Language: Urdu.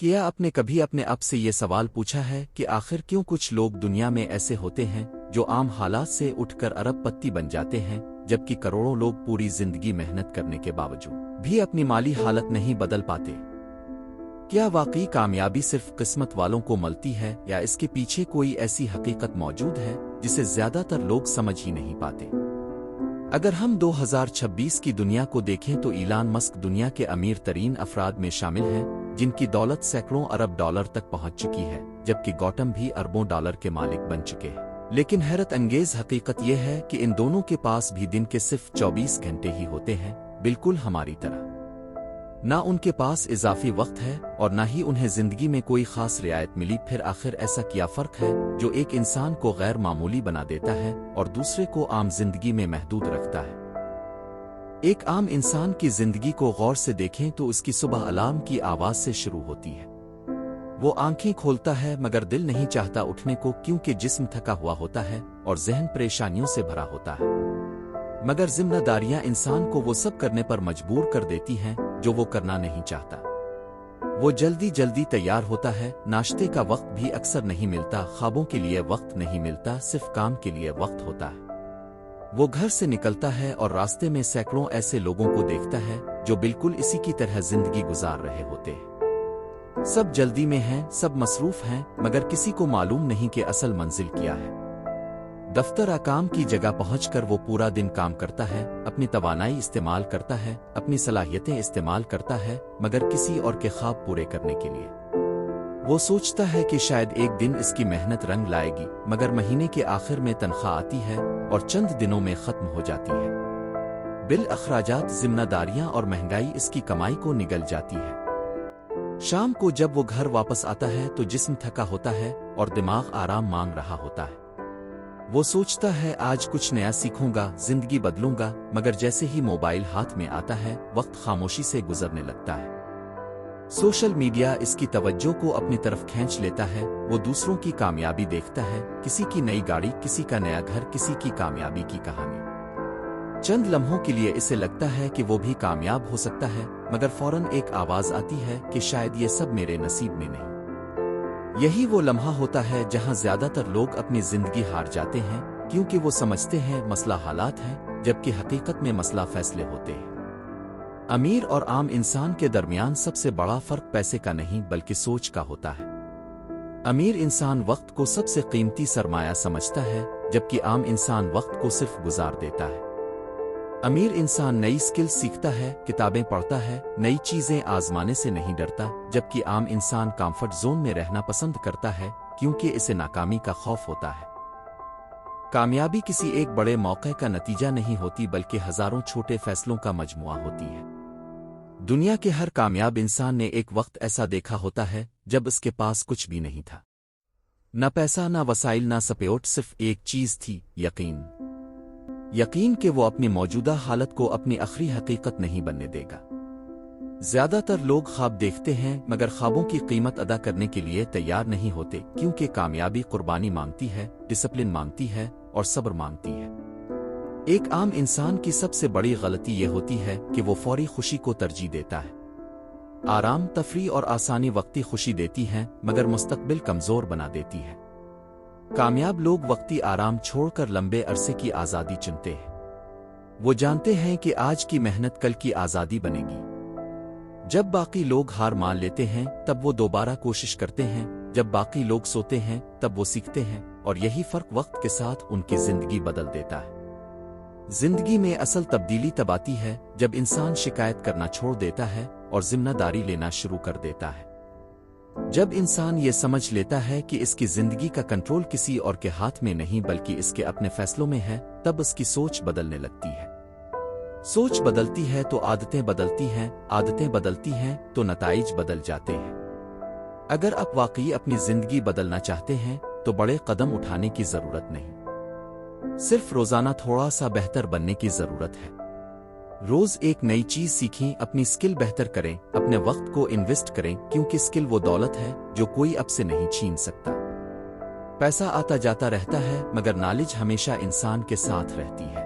کیا آپ نے کبھی اپنے آپ سے یہ سوال پوچھا ہے کہ آخر کیوں کچھ لوگ دنیا میں ایسے ہوتے ہیں جو عام حالات سے اٹھ کر ارب پتی بن جاتے ہیں، جبکہ کروڑوں لوگ پوری زندگی محنت کرنے کے باوجود بھی اپنی مالی حالت نہیں بدل پاتے؟ کیا واقعی کامیابی صرف قسمت والوں کو ملتی ہے، یا اس کے پیچھے کوئی ایسی حقیقت موجود ہے جسے زیادہ تر لوگ سمجھ ہی نہیں پاتے؟ اگر ہم 2026 کی دنیا کو دیکھیں تو ایلان مسک دنیا کے امیر ترین افراد میں شامل ہیں، جن کی دولت سینکڑوں ارب ڈالر تک پہنچ چکی ہے، جبکہ گوتم بھی اربوں ڈالر کے مالک بن چکے ہیں۔ لیکن حیرت انگیز حقیقت یہ ہے کہ ان دونوں کے پاس بھی دن کے صرف 24 گھنٹے ہی ہوتے ہیں، بالکل ہماری طرح۔ نہ ان کے پاس اضافی وقت ہے اور نہ ہی انہیں زندگی میں کوئی خاص رعایت ملی۔ پھر آخر ایسا کیا فرق ہے جو ایک انسان کو غیر معمولی بنا دیتا ہے اور دوسرے کو عام زندگی میں محدود رکھتا ہے؟ ایک عام انسان کی زندگی کو غور سے دیکھیں تو اس کی صبح الارم کی آواز سے شروع ہوتی ہے۔ وہ آنکھیں کھولتا ہے مگر دل نہیں چاہتا اٹھنے کو، کیونکہ جسم تھکا ہوا ہوتا ہے اور ذہن پریشانیوں سے بھرا ہوتا ہے۔ مگر ذمہ داریاں انسان کو وہ سب کرنے پر مجبور کر دیتی ہیں جو وہ کرنا نہیں چاہتا۔ وہ جلدی جلدی تیار ہوتا ہے، ناشتے کا وقت بھی اکثر نہیں ملتا، خوابوں کے لیے وقت نہیں ملتا، صرف کام کے لیے وقت ہوتا ہے۔ وہ گھر سے نکلتا ہے اور راستے میں سینکڑوں ایسے لوگوں کو دیکھتا ہے جو بالکل اسی کی طرح زندگی گزار رہے ہوتے ہیں۔ سب جلدی میں ہیں، سب مصروف ہیں، مگر کسی کو معلوم نہیں کہ اصل منزل کیا ہے۔ دفتر کام کی جگہ پہنچ کر وہ پورا دن کام کرتا ہے، اپنی توانائی استعمال کرتا ہے، اپنی صلاحیتیں استعمال کرتا ہے، مگر کسی اور کے خواب پورے کرنے کے لیے۔ وہ سوچتا ہے کہ شاید ایک دن اس کی محنت رنگ لائے گی، مگر مہینے کے آخر میں تنخواہ آتی ہے اور چند دنوں میں ختم ہو جاتی ہے۔ بل، اخراجات، ذمہ داریاں اور مہنگائی اس کی کمائی کو نگل جاتی ہے۔ شام کو جب وہ گھر واپس آتا ہے تو جسم تھکا ہوتا ہے اور دماغ آرام مانگ رہا ہوتا ہے۔ وہ سوچتا ہے آج کچھ نیا سیکھوں گا، زندگی بدلوں گا، مگر جیسے ہی موبائل ہاتھ میں آتا ہے وقت خاموشی سے گزرنے لگتا ہے۔ سوشل میڈیا اس کی توجہ کو اپنی طرف کھینچ لیتا ہے۔ وہ دوسروں کی کامیابی دیکھتا ہے، کسی کی نئی گاڑی، کسی کا نیا گھر، کسی کی کامیابی کی کہانی۔ چند لمحوں کے لیے اسے لگتا ہے کہ وہ بھی کامیاب ہو سکتا ہے، مگر فوراً ایک آواز آتی ہے کہ شاید یہ سب میرے نصیب میں نہیں۔ یہی وہ لمحہ ہوتا ہے جہاں زیادہ تر لوگ اپنی زندگی ہار جاتے ہیں، کیونکہ وہ سمجھتے ہیں مسئلہ حالات ہے، جبکہ حقیقت میں مسئلہ فیصلے ہوتے ہیں۔ امیر اور عام انسان کے درمیان سب سے بڑا فرق پیسے کا نہیں بلکہ سوچ کا ہوتا ہے۔ امیر انسان وقت کو سب سے قیمتی سرمایہ سمجھتا ہے، جبکہ عام انسان وقت کو صرف گزار دیتا ہے۔ امیر انسان نئی سکل سیکھتا ہے، کتابیں پڑھتا ہے، نئی چیزیں آزمانے سے نہیں ڈرتا، جبکہ عام انسان کمفرٹ زون میں رہنا پسند کرتا ہے، کیونکہ اسے ناکامی کا خوف ہوتا ہے۔ کامیابی کسی ایک بڑے موقع کا نتیجہ نہیں ہوتی بلکہ ہزاروں چھوٹے فیصلوں کا مجموعہ ہوتی ہے۔ دنیا کے ہر کامیاب انسان نے ایک وقت ایسا دیکھا ہوتا ہے جب اس کے پاس کچھ بھی نہیں تھا، نہ پیسہ، نہ وسائل، نہ سپورٹ، صرف ایک چیز تھی: یقین۔ یقین کہ وہ اپنی موجودہ حالت کو اپنی آخری حقیقت نہیں بننے دے گا۔ زیادہ تر لوگ خواب دیکھتے ہیں مگر خوابوں کی قیمت ادا کرنے کے لیے تیار نہیں ہوتے، کیونکہ کامیابی قربانی مانگتی ہے، ڈسپلن مانگتی ہے اور صبر مانگتی ہے۔ ایک عام انسان کی سب سے بڑی غلطی یہ ہوتی ہے کہ وہ فوری خوشی کو ترجیح دیتا ہے۔ آرام، تفریح اور آسانی وقتی خوشی دیتی ہیں مگر مستقبل کمزور بنا دیتی ہے۔ کامیاب لوگ وقتی آرام چھوڑ کر لمبے عرصے کی آزادی چنتے ہیں۔ وہ جانتے ہیں کہ آج کی محنت کل کی آزادی بنے گی۔ جب باقی لوگ ہار مان لیتے ہیں تب وہ دوبارہ کوشش کرتے ہیں، جب باقی لوگ سوتے ہیں تب وہ سیکھتے ہیں، اور یہی فرق وقت کے ساتھ ان کی زندگی بدل دیتا ہے۔ زندگی میں اصل تبدیلی تب آتی ہے جب انسان شکایت کرنا چھوڑ دیتا ہے اور ذمہ داری لینا شروع کر دیتا ہے۔ جب انسان یہ سمجھ لیتا ہے کہ اس کی زندگی کا کنٹرول کسی اور کے ہاتھ میں نہیں بلکہ اس کے اپنے فیصلوں میں ہے، تب اس کی سوچ بدلنے لگتی ہے۔ سوچ بدلتی ہے تو عادتیں بدلتی ہیں، عادتیں بدلتی ہیں تو نتائج بدل جاتے ہیں۔ اگر آپ واقعی اپنی زندگی بدلنا چاہتے ہیں تو بڑے قدم اٹھانے کی ضرورت نہیں، صرف روزانہ تھوڑا سا بہتر بننے کی ضرورت ہے۔ روز ایک نئی چیز سیکھیں، اپنی سکل بہتر کریں، اپنے وقت کو انویسٹ کریں، کیونکہ سکل وہ دولت ہے جو کوئی اب سے نہیں چھین سکتا۔ پیسہ آتا جاتا رہتا ہے مگر نالج ہمیشہ انسان کے ساتھ رہتی ہے۔